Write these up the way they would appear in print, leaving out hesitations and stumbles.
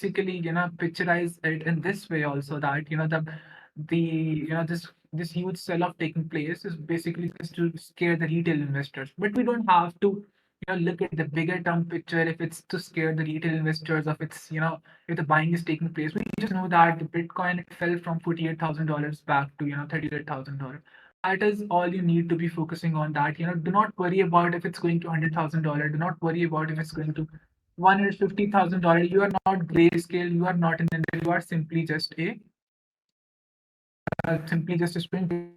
basically, picturize it in this way also, that, this huge sell-off taking place is basically just to scare the retail investors. But we don't have to, look at the bigger term picture if it's to scare the retail investors, of it's, if the buying is taking place. We just know that the Bitcoin, it fell from $48,000 back to, $38,000. That is all you need to be focusing on. That, do not worry about if it's going to $100,000. Do not worry about if it's going to $150,000. You are not grayscale. You are not an India. You are simply just a swing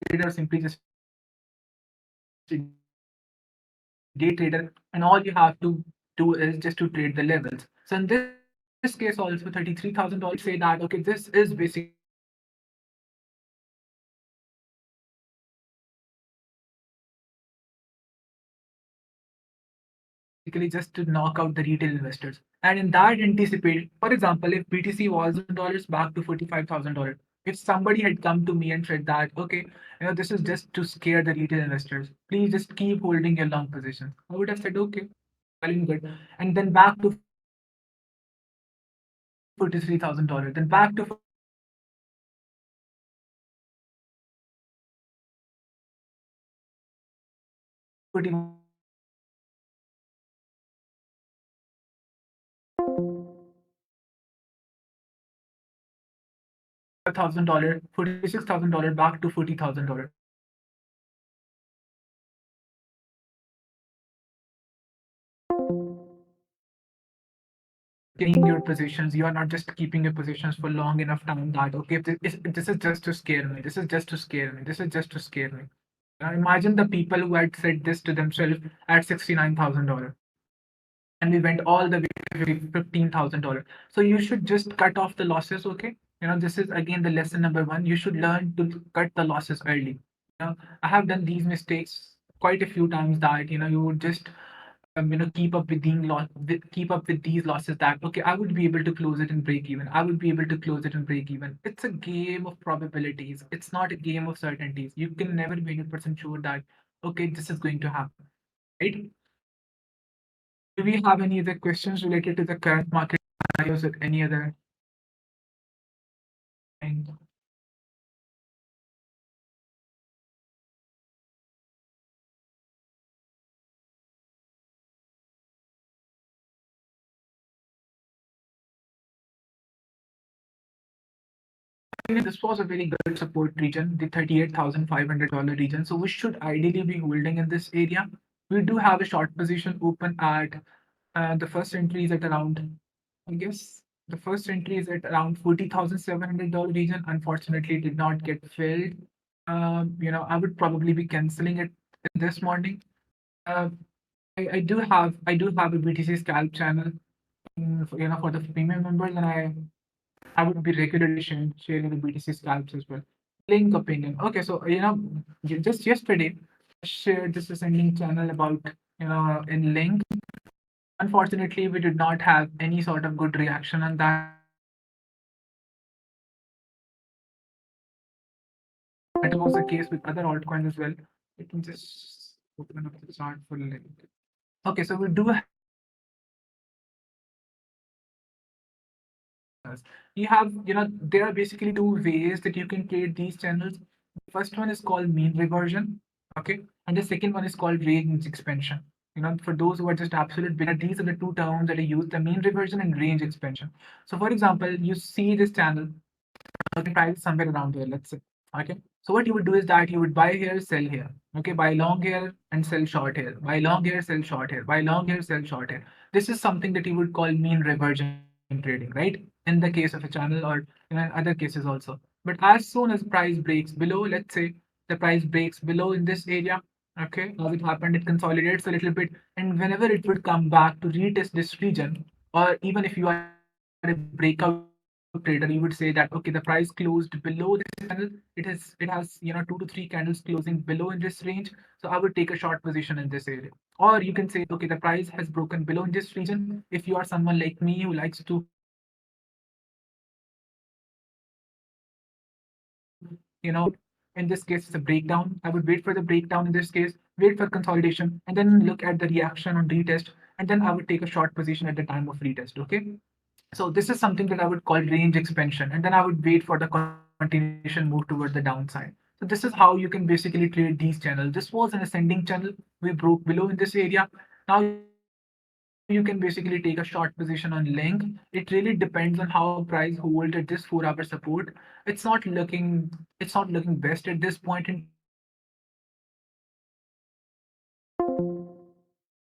trader, simply just a day trader, and all you have to do is just to trade the levels. So in this case also, $33,000, we could say that, okay, this is basically basically just to knock out the retail investors. And in that anticipate, for example, if BTC was $1,000 back to $45,000, if somebody had come to me and said that, okay, this is just to scare the retail investors, please just keep holding your long positions, I would have said, okay, well and good. And then back to $43,000, then back to $45,000, then back to $45,000, $46,000, back to $40,000. Keeping your positions, you are not just keeping your positions for long enough time that, okay, this is just to scare me, this is just to scare me, this is just to scare me. Now imagine the people who had said this to themselves at $69,000, and we went all the way to $15,000. So you should just cut off the losses, okay? This is again the lesson number one. You should learn to cut the losses early. I have done these mistakes quite a few times, that, you would just keep up with keep up with these losses, that, okay, I would be able to close it and break even. I would be able to close it and break even. It's a game of probabilities. It's not a game of certainties. You can never be 100% sure that, okay, this is going to happen, right? Do we have any other questions related to the current market scenarios or any other thing? I think this was a very good support region, the $38,500 region. So we should ideally be holding in this area. We do have a short position open at the first entry is at around, I guess, the first entry is at around $40,700 region. Unfortunately, it did not get filled. I would probably be canceling it in this morning. Uh, I do have a BTC scalp channel, for the premium members, and I would be regularly sharing the BTC scalps as well. Link opinion. Okay, so just yesterday I shared this ascending channel about, in link. Unfortunately, we did not have any sort of good reaction on that. That was the case with other altcoins as well. Let me just open up the chart for link. Okay, so we do have you have there are basically two ways that you can trade these channels. The first one is called mean reversion, okay, and the second one is called range expansion. For those who are just absolute beginner, these are the two terms that I use: the mean reversion and range expansion. So for example, you see this channel, okay, price somewhere around here, let's say, okay. So what you would do is that you would buy here, sell here, okay, buy long here and sell short here, buy long here, sell short here, buy long here, sell short here. This is something that you would call mean reversion trading, right? In the case of a channel, or in other cases also. But as soon as price breaks below, let's say the price breaks below in this area, okay, as it happened, it consolidates a little bit, and whenever it would come back to retest this region, or even if you are a breakout trader, you would say that, okay, the price closed below this channel. It has 2 to 3 candles closing below in this range. So I would take a short position in this area. Or you can say, okay, the price has broken below in this region. If you are someone like me who likes to, in this case, it's a breakdown. I would wait for the breakdown in this case, wait for consolidation, and then look at the reaction on retest, and then I would take a short position at the time of retest. Okay. So this is something that I would call range expansion, and then I would wait for the continuation move towards the downside. So this is how you can basically trade these channels. This was an ascending channel. We broke below in this area. Now you can basically take a short position on length. It really depends on how price hold at this 4-hour support. It's not looking best at this point in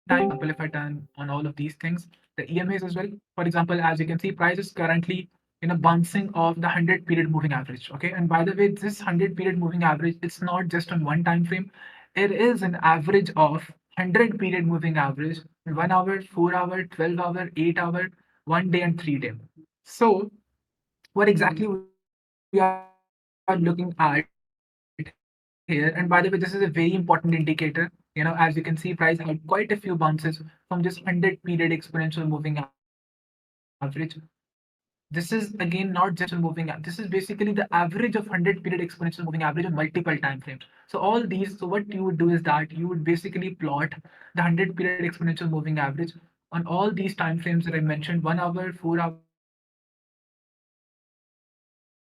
time. For example, if I turn on all of these things, the EMAs as well. For example, as you can see, price is currently bouncing off the 100 period moving average. Okay, and by the way, this 100 period moving average, it's not just on one time frame. It is an average of 100 period moving average, 1 hour, 4 hour, 12 hour, 8 hour, 1 day, and 3 day. So what exactly we are looking at here, and by the way, this is a very important indicator. As you can see, price had quite a few bounces from this 100 period exponential moving average. This is again not just on one time frame. This is basically the average of 100 period exponential moving average on multiple time frames. So all these, so what you would do is that you would basically plot the 100 period exponential moving average on all these time frames that I mentioned: 1 hour, 4 hour, 12 hour, 8 hour,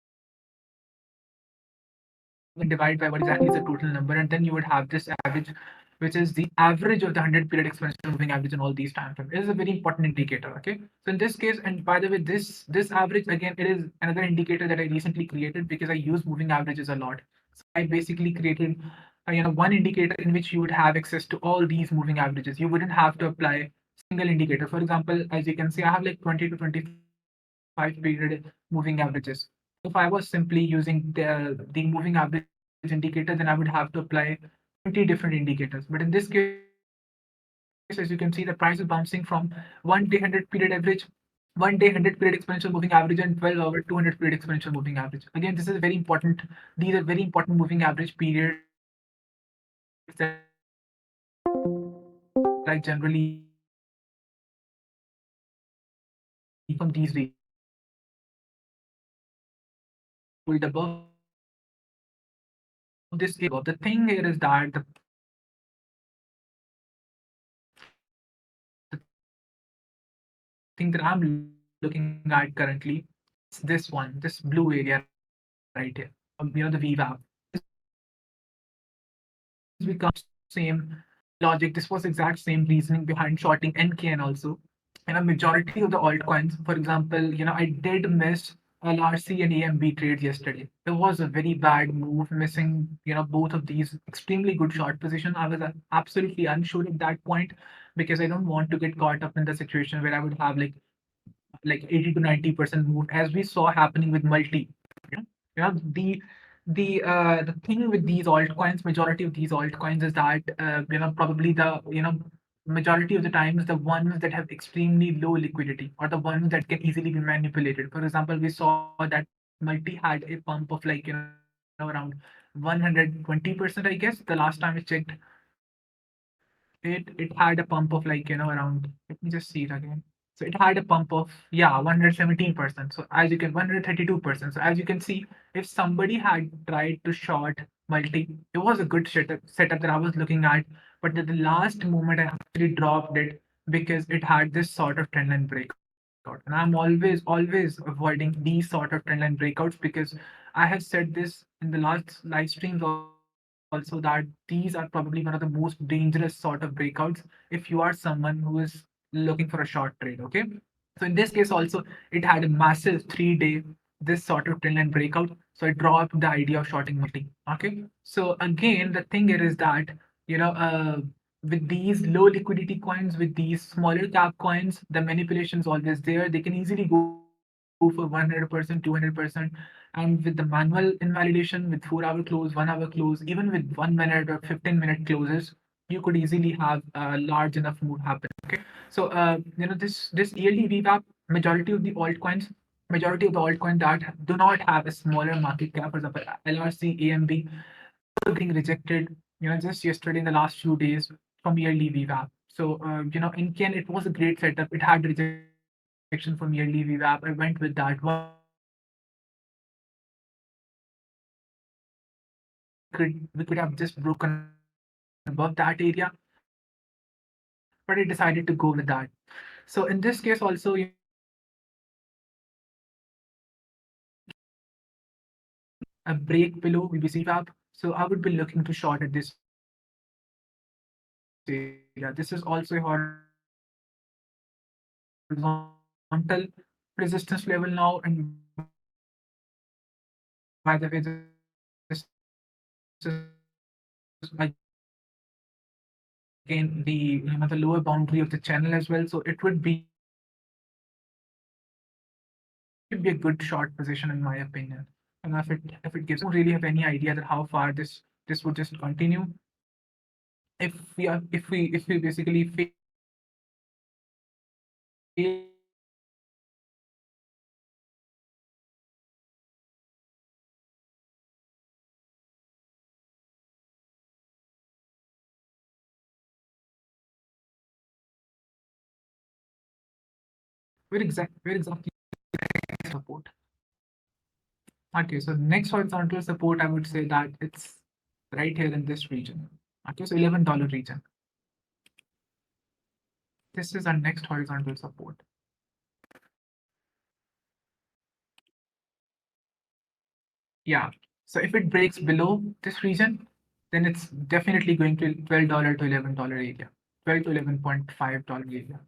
1 day, and 3 day. So again, divide by what exactly is the total number, and then you would have this average, which is the average of the 100 period exponential moving average on multiple time frames. It is a very important indicator. Okay, so in this case, and by the way, this average again, it is another indicator that I recently created because I use moving averages a lot. So I basically created, one indicator in which you would have access to all these moving averages. You wouldn't have to apply single indicator. For example, as you can see, I have like 20 to 25 period moving averages. If I was simply using the moving average indicator, then I would have to apply 20 different indicators. But in this case, as you can see, the price is bouncing from 1 day 100 period average, 1 day 100 period exponential moving average, and 12 hour 200 period exponential moving average. Again, this is very important. These are very important moving average periods that I generally use from these ranges. So again, this is the average of the 100 period exponential moving average on multiple time frames. So if you hold above this area, the thing here is that the thing that I'm looking at currently, it's this one, this blue area right here. The V wrap. This becomes the same logic. This was exact same reasoning behind shorting NK and also. And a majority of the altcoins, for example, I did miss LRC and AMB trades yesterday. It was a very bad move, missing both of these extremely good short position. I was absolutely unsure at that point because I don't want to get caught up in the situation where I would have like 80 to 90% move, as we saw happening with multi. You know you know the the uh, the thing with these altcoins, majority of these altcoins, is that probably majority of the times the ones that have extremely low liquidity or the ones that can easily be manipulated. For example, we saw that multi had a pump of like around 120%, I guess, the last time I checked. It had a pump of like around, let me just see it again. So it had a pump of, yeah, 117%. So as you can, 132%. So as you can see, if somebody had tried to short multi, it was a good setup that I was looking at. But at the last moment, I actually dropped it because it had this sort of trend line breakout. And I'm always avoiding these sort of trend line breakouts because I have said this in the last live streams also, that these are probably one of the most dangerous sort of breakouts if you are someone who is looking for a short trade. Okay, so in this case also, it had a massive 3 day this sort of trend line breakout. So I dropped the idea of shorting multi. Okay, so again, the thing here is that you know uh, with these low liquidity coins, with these smaller cap coins, the manipulation is always there. They can easily go for 100%, 200%. And with the manual invalidation, with 4-hour close, 1-hour close, even with 1 minute or 15-minute closes, you could easily have a large enough move happen. Okay, so this yearly VWAP, majority of the altcoins that do not have a smaller market cap, for example, LRC, AMB, were getting rejected, just yesterday in the last few days from yearly VWAP. So, in Ken, it was a great setup. It had rejection from yearly VWAP. I went with that. We could have just broken above that area, but I decided to go with that. So in this case also, this is very important. a break below, maybe CVAP. So I would be looking to short at this area. This is also a horizontal resistance level now, and by the way, this is again the lower boundary of the channel as well. So it would be a good short position in my opinion. If it gives me a break below this region, then I don't really have any idea that how far this would just continue. If we basically fail to break this region, then I would say that where exactly support. Okay, so next horizontal support, I would say that it's right here in this region. Okay, so $11 region. This is our next horizontal support. Yeah. So if it breaks below this region, then it's definitely going to $12 to $11 area, 12 to $11.5 area.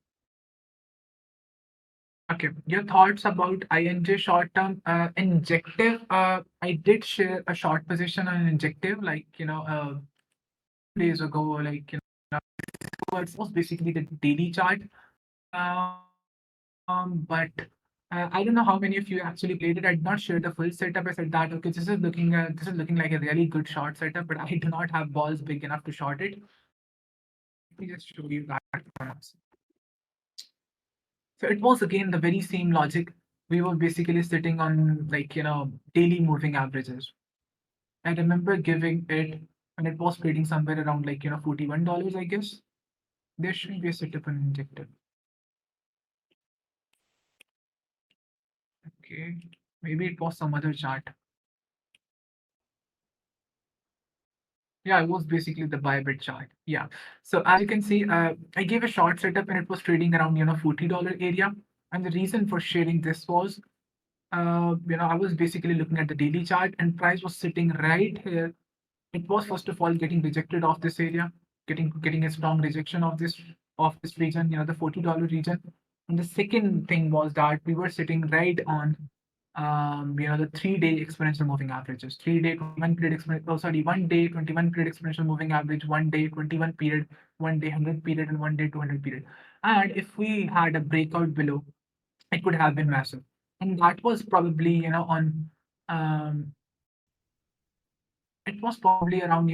Okay, your thoughts about INJ short term injective. I did share a short position on injective, like days ago, like it was basically the daily chart. But I don't know how many of you actually played it. I did not share the full setup. I said that okay, this is looking like a really good short setup, but I do not have balls big enough to short it. Let me just show you that perhaps. So it was again the very same logic. We were basically sitting on like daily moving averages. I remember giving it when it was trading somewhere around like $41, I guess. There should be a setup and injective. Okay, maybe it was some other chart. Yeah, it was basically the buy bid chart. Yeah. So as you can see, I gave a short setup and it was trading around $40 area. And the reason for sharing this was, I was basically looking at the daily chart and price was sitting right here. It was first of all getting rejected off this area, getting a strong rejection of this region, the $40 region. And the second thing was that we were sitting right on the 3-day exponential moving averages, 3-day 21 period exponential, oh sorry, 1 day 21 period exponential moving average, 1 day 21 period, 1 day 100 period, and 1 day 200 period. And if we had a breakout below, it could have been massive. And that was probably, on um, it was probably around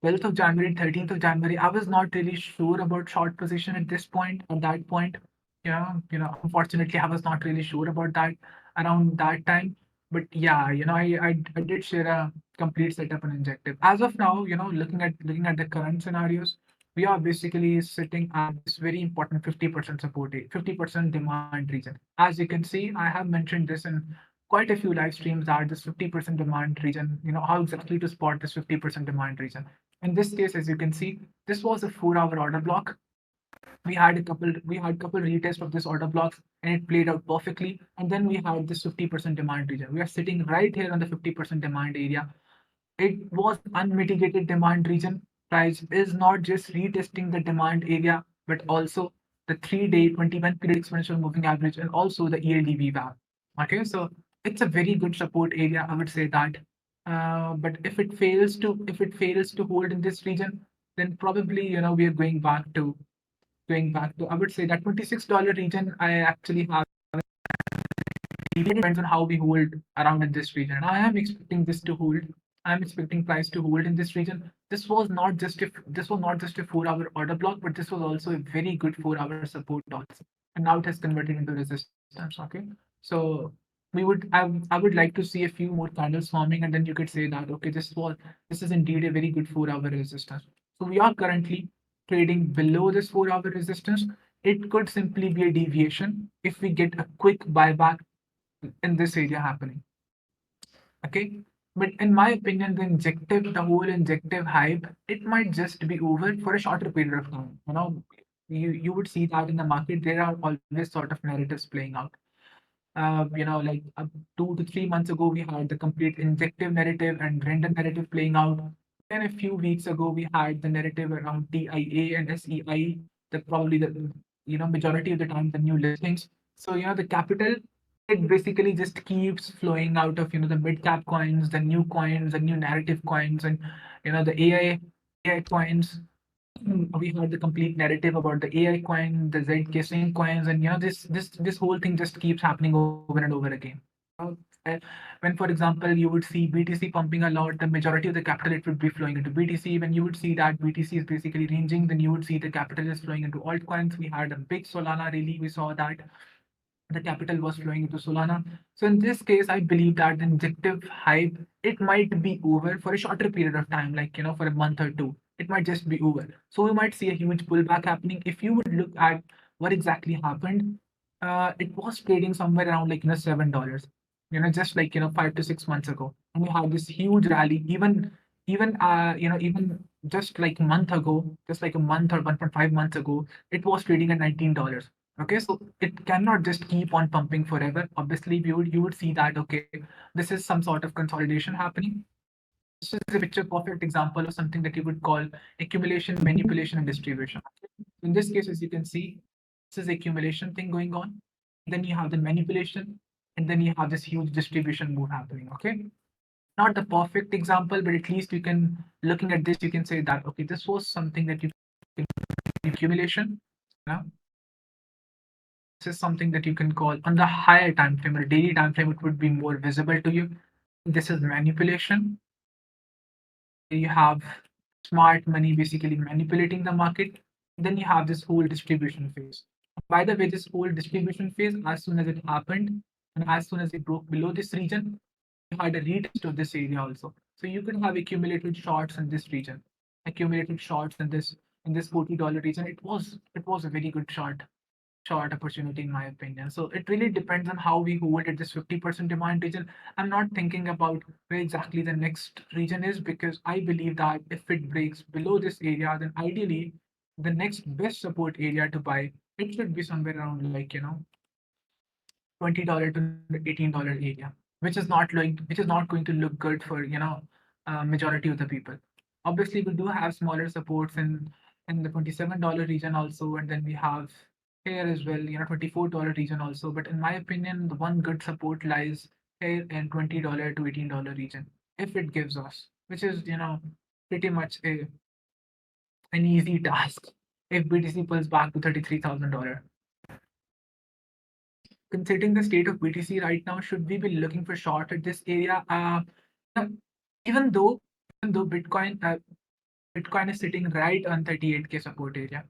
12th of January, 13th of January. I was not really sure about short position at this point. At that point, unfortunately, I was not really sure about that around that time. But yeah, I did share a complete setup and injective. As of now, looking at the current scenarios, we are basically sitting at this very important 50% support, 50% demand region. As you can see, I have mentioned this in quite a few live streams that this 50% demand region, how exactly to spot this 50% demand region. In this case, as you can see, this was a 4-hour order block. We had couple retests of this order blocks and it played out perfectly. And then we had this 50% demand region. We are sitting right here on the 50% demand area. It was unmitigated demand region. Price is not just retesting the demand area, but also the 3-day 21 period exponential moving average and also the ELDV VWAP. Okay, so it's a very good support area, I would say that. But if it fails to hold in this region, then probably we are going back to I would say that $26 region. I actually have it depends on how we hold around in this region. And I am expecting this to hold. I'm expecting price to hold in this region. This was not just a 4-hour order block, but this was also a very good 4-hour support also. And now it has converted into resistance. Okay, so I would like to see a few more candles forming, and then you could say that okay, this is indeed a very good 4-hour resistance. So we are currently trading below this 4-hour resistance. It could simply be a deviation if we get a quick buyback in this area happening. Okay. But in my opinion, the whole injective hype, it might just be over for a shorter period of time. You would see that in the market, there are always sort of narratives playing out. like 2 to 3 months ago, we had the complete injective narrative and render narrative playing out. Then a few weeks ago, we had the narrative around TIA and SEI, the probably the majority of the time the new listings. So the capital, it basically just keeps flowing out of the mid cap coins, the new narrative coins, and the AI coins. We heard the complete narrative about the AI coin, the ZK sync coins, and this whole thing just keeps happening over and over again. Uh, uh, when, for example, you would see BTC pumping a lot, the majority of the capital it would be flowing into BTC. When you would see that BTC is basically ranging, then you would see the capital is flowing into altcoins. We had a big Solana rally. We saw that the capital was flowing into Solana. So in this case, I believe that the injective hype, it might be over for a shorter period of time, like for a month or two. It might just be over. So we might see a huge pullback happening. If you would look at what exactly happened, it was trading somewhere around like $7. Just like 5 to 6 months ago, and we had this huge rally. Even just like a month ago, just like a month or 1.5 months ago, it was trading at $19. Okay, so it cannot just keep on pumping forever. Obviously, you would see that okay, this is some sort of consolidation happening. This is a picture perfect example of something that you would call accumulation, manipulation, and distribution. In this case, as you can see, this is accumulation thing going on. Then you have the manipulation, and then you have this huge distribution move happening. Okay, not the perfect example, but at least you can looking at this, you can say that okay, this was something that you can accumulation. Yeah, this is something that you can call on the higher time frame or daily time frame, it would be more visible to you. This is manipulation. You have smart money basically manipulating the market. Then you have this whole distribution phase. By the way, this whole distribution phase, as soon as it happened and as soon as it broke below this region, you had a retest of this area also. So you could have accumulated shorts in this region, accumulated shorts in this $40 region. It was a very good short opportunity in my opinion. So it really depends on how we hold at this 50% demand region. I'm not thinking about where exactly the next region is because I believe that if it breaks below this area, then ideally the next best support area to buy, it should be somewhere around like $20 to $18 area, which is not going to look good for majority of the people. Obviously, we do have smaller supports in the $27 region also, and then we have here as well, $24 region also. But in my opinion, the one good support lies here in $20 to $18 region, if it gives us, which is pretty much an easy task. If BTC pulls back to $33,000, considering the state of BTC right now, should we be looking for short at this area? Uh, even though Bitcoin is sitting right on 38K support area.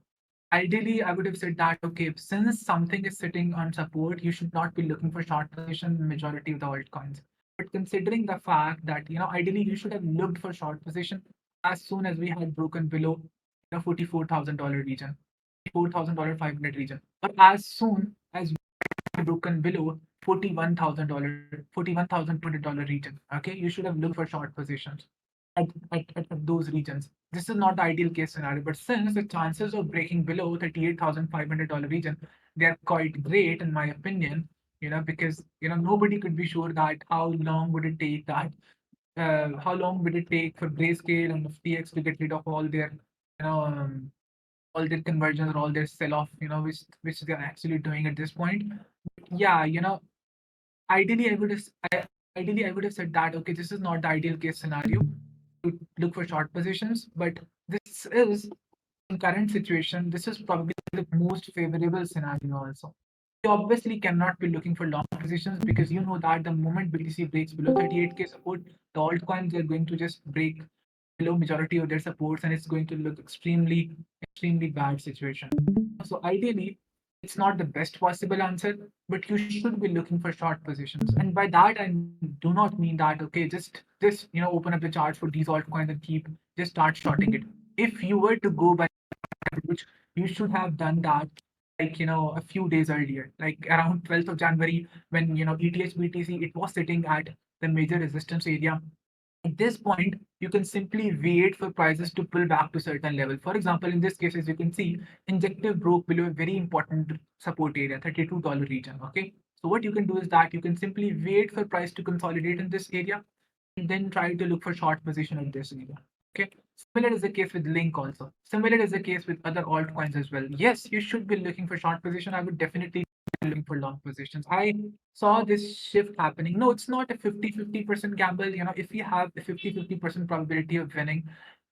Ideally, I would have said that okay, since something is sitting on support, you should not be looking for short position in majority of the altcoins. But considering the fact that ideally you should have looked for short position as soon as we had broken below $44,000 region, $4,000 500 region, or as soon as broken below $41,200 region. Okay, you should have looked for short positions at those regions. This is not the ideal case scenario, but since the chances of breaking below $38,500 region, they are quite great in my opinion. Because nobody could be sure that how long would it take for Grayscale and FTX to get rid of you know um, all their conversions or all their sell off, which they're actually doing at this point. Yeah, ideally I would have ideally I would have said that okay, this is not the ideal case scenario to look for short positions, but this is in current situation, this is probably the most favorable scenario also. You obviously cannot be looking for long positions because you know that the moment BTC breaks below 38K support, the altcoins are going to just break below majority of their supports and it's going to look extremely bad situation. So ideally, it's not the best possible answer, but you should be looking for short positions. And by that, I do not mean that okay, just open up the charts for these altcoins and keep just start shorting it. If you were to go by which you should have done that like a few days earlier, like around 12th of January, when ETH BTC it was sitting at the major resistance area. At this point, you can simply wait for prices to pull back to certain level. For example, in this case, as you can see, injective broke below a very important support area, $32 region. Okay, So what you can do is that you can simply wait for price to consolidate in this area and then try to look for short position in this area. Okay. Similar is the case with Link also. Similar is the case with other altcoins as well. Yes, you should be looking for short position. I would definitely be looking for long positions. I saw this shift happening. No, it's not a 50-50% gamble. If you have a 50-50% probability of winning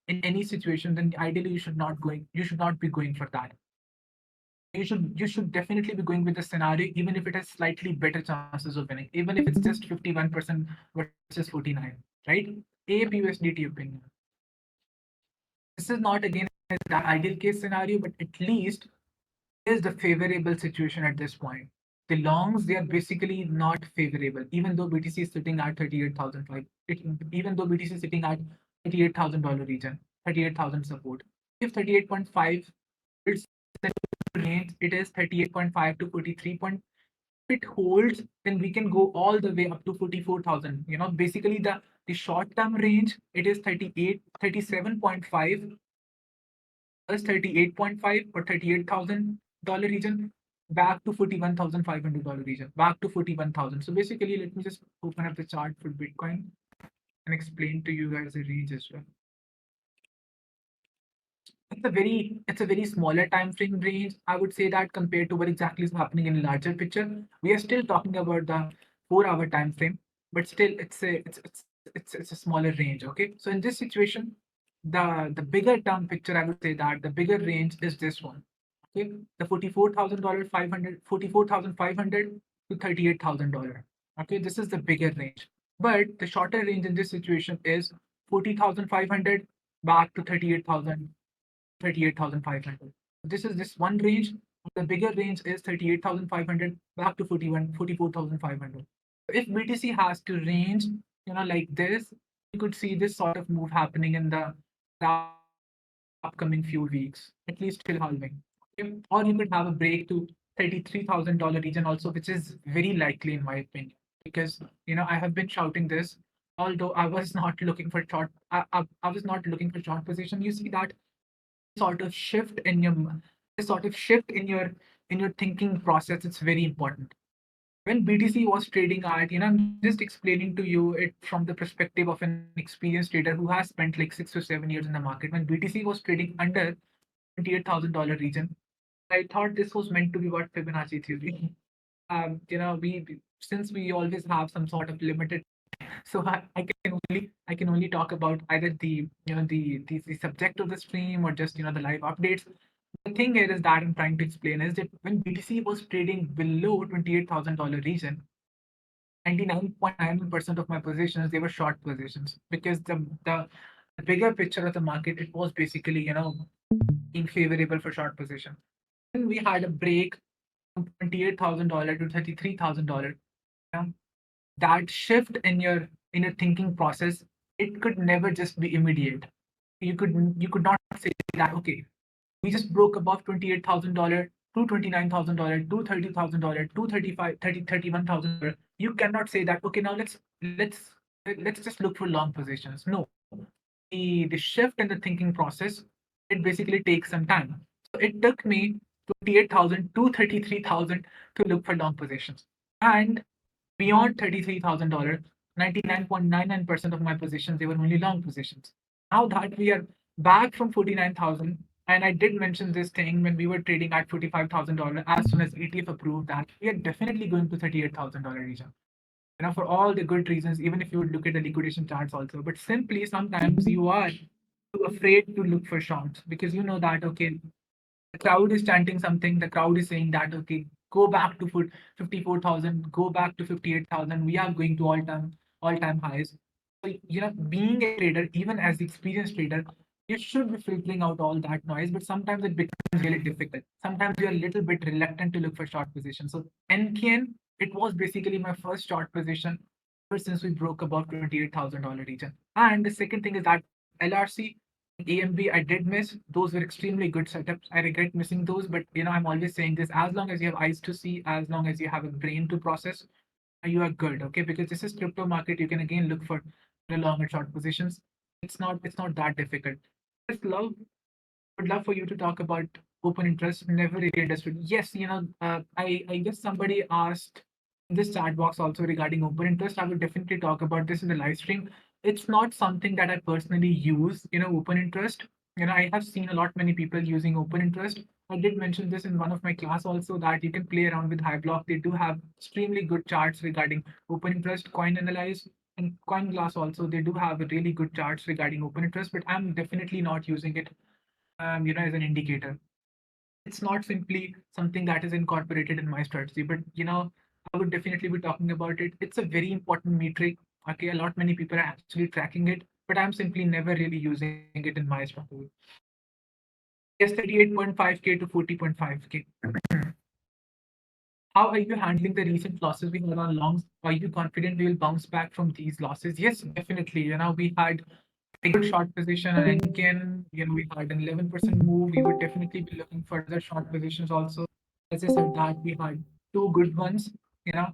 in any situation, then ideally you should not be going for that. You should definitely be going with the scenario, even if it has slightly better chances of winning, even if it's just 51% versus 49, right? APUSDT opinion. This is not again the ideal case scenario, but at least is the favorable situation at this point. The longs, they are basically not favorable, even though BTC is sitting at 38,005. Even though BTC is sitting at $38,000 region, 38,000 support. If 38.5 it's range, it is 38.5 to 43. If it holds, then we can go all the way up to 44,000. Basically the short term range, it is 37.5 plus 38.5 or $38,000 region, back to $41,500 region, back to 41,000. So basically, let me just open up the chart for Bitcoin and explain to you guys the range as well. It's a very smaller time frame range. I would say that compared to what exactly is happening in a larger picture. We are still talking about the 4 hour time frame, but still it's a smaller range. Okay. So in this situation, the bigger term picture, I would say that the bigger range is this one. Okay. The $44,000 $44,500 to $38,000. Okay, this is the bigger range. But the shorter range in this situation is 40,500 back to 38,500. This is this one range. The bigger range is 38,500 back to 44,500. If BTC has to range, like this, you could see this sort of move happening in the upcoming few weeks, at least till halving. Okay? Or you could have a break to $33,000 region also, which is very likely in my opinion, because I have been shouting this. Although I was not looking for I was not looking for short position. You see that sort of shift in your this sort of shift in your thinking process. It's very important. When BTC was trading at, I'm just explaining to you it from the perspective of an experienced trader who has spent like 6 to 7 years in the market. When BTC was trading under $28,000 region, I thought this was meant to be what Fibonacci theory. We since we always have some sort of limited, so I can only talk about either the subject of the stream or just the live updates. The thing here is that I'm trying to explain is that when BTC was trading below $28,000 region, 99.9% of my positions, they were short positions, because the bigger picture of the market, it was basically being favorable for short position. Then we had a break from $28,000 to $33,000. You know, that shift in your thinking process, it could never just be immediate. You could not say that, okay, we just broke above $28,000 to $29,000 to $30,000 to 35 30 $31,000. You cannot say that, okay, now let's just look for long positions. No, the shift in the thinking process, it basically takes some time. So it took me 28,000 to 33,000 to look for long positions. And beyond $33,000, 99.99% of my positions, they were only long positions. Now that we are back from 49,000, and I did mention this thing when we were trading at $45,000, as soon as ETF approved that, we are definitely going to $38,000 region. For all the good reasons, even if you would look at the liquidation charts also. But simply, sometimes you are too afraid to look for shorts, because you know that, okay, the crowd is chanting something. The crowd is saying that, okay, go back to 54,000, go back to 58,000. We are going to all time highs. So, being a trader, even as the experienced trader, you should be filtering out all that noise. But sometimes it becomes really difficult. Sometimes you're a little bit reluctant to look for short positions. So NKN, it was basically my first short position ever since we broke above $28,000 region. And the second thing is that LRC, AMB, I did miss. Those were extremely good setups. I regret missing those, but I'm always saying this: as long as you have eyes to see, as long as you have a brain to process, you are good. Okay, because this is crypto market. You can again look for long and short positions. It's not that difficult. Just would love for you to talk about open interest. Never really understood. Yes, I guess somebody asked. this chat box also regarding open interest. I will definitely talk about this in the live stream. It's not something that I personally use, open interest. I have seen a lot many people using open interest. I did mention this in one of my class also that you can play around with high block. They do have extremely good charts regarding open interest, coin analyze, and coin glass also. They do have a really good charts regarding open interest, but I'm definitely not using it, as an indicator. It's not simply something that is incorporated in my strategy, but I would definitely be talking about it. It's a very important metric. Okay, a lot many people are actually tracking it, but I'm simply never really using it in my strategy. Yes, 38.5K to 40.5K. How are you handling the recent losses we had on longs? Are you confident we will bounce back from these losses? Yes, definitely. We had a good short position and again, we had an 11% move. We would definitely be looking for other short positions also. As I said that we had two good ones, you know,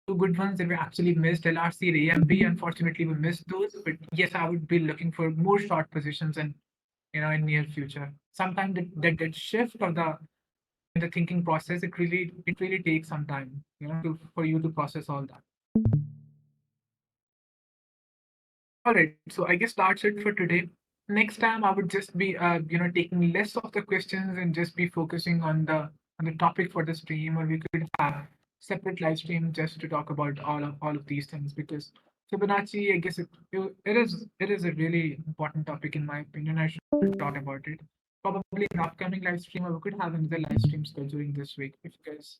two good ones that we actually missed, LRC and AMB. Unfortunately, we missed those. But yes, I would be looking for more short positions and in near future. Sometimes that shift of the thinking process, it really takes some time, for you to process all that. All right, so I guess that's it for today. Next time, I would just be, taking less of the questions and just be focusing on the topic for the stream, or we could have separate live stream just to talk about all of these things because Fibonacci, I guess it is a really important topic in my opinion. I should talk about it. Probably in the upcoming live stream, or we could have another live stream scheduling this week if you guys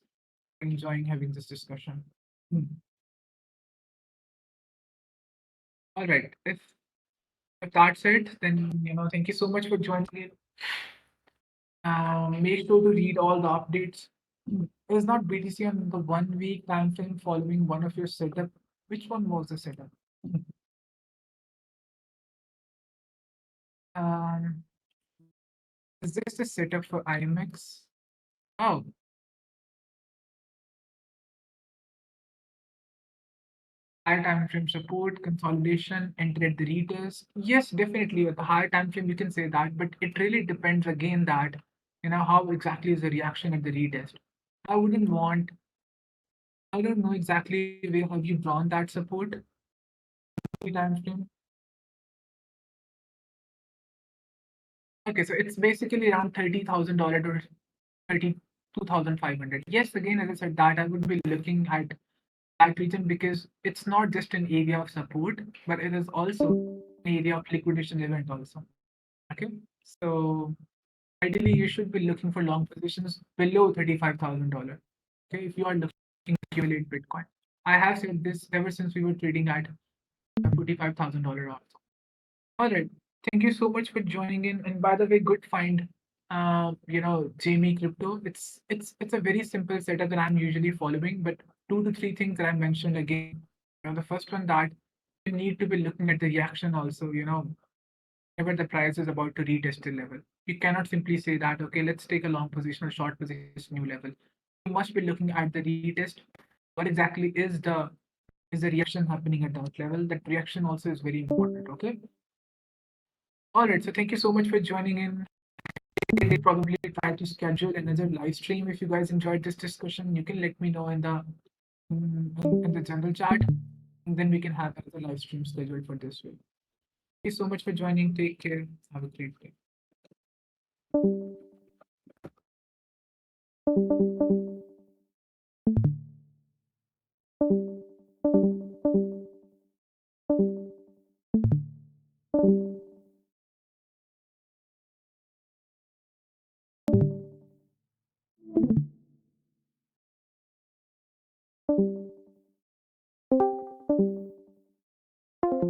are enjoying having this discussion. Hmm. All right, if that's it, then thank you so much for joining. Make sure to read all the updates. Is not BTC on the 1 week time frame following one of your setup? Which one was the setup? Um, is this the setup for IMX? Oh, high time frame support, consolidation, enter at the retest. Yes, definitely. At the higher time frame, you can say that, but it really depends again that how exactly is the reaction at the retest. I wouldn't want. I don't know exactly where have you drawn that support time frame. Okay, so it's basically around $30,000 to 32,500. Yes, again, as I said, that I would be looking at that region because it's not just an area of support, but it is also an area of liquidation event also. Okay, so ideally you should be looking for long positions below $35,000. Okay, if you are looking to accumulate Bitcoin. I have said this ever since we were trading at $45,000 also. All right. Thank you so much for joining in. And by the way, good find. Jamie Crypto. It's a very simple setup that I'm usually following, but two to three things that I mentioned again. The first one that you need to be looking at the reaction also. Whenever the price is about to retest the level, you cannot simply say that okay, let's take a long position or short position at this new level. You must be looking at the retest. What exactly is the reaction happening at that level? That reaction also is very important. Okay. All right, so thank you so much for joining in. We'll probably try to schedule another live stream. If you guys enjoyed this discussion, you can let me know in the general chat, and then we can have another live stream scheduled for this week. Thank you so much for joining. Take care. Have a great day.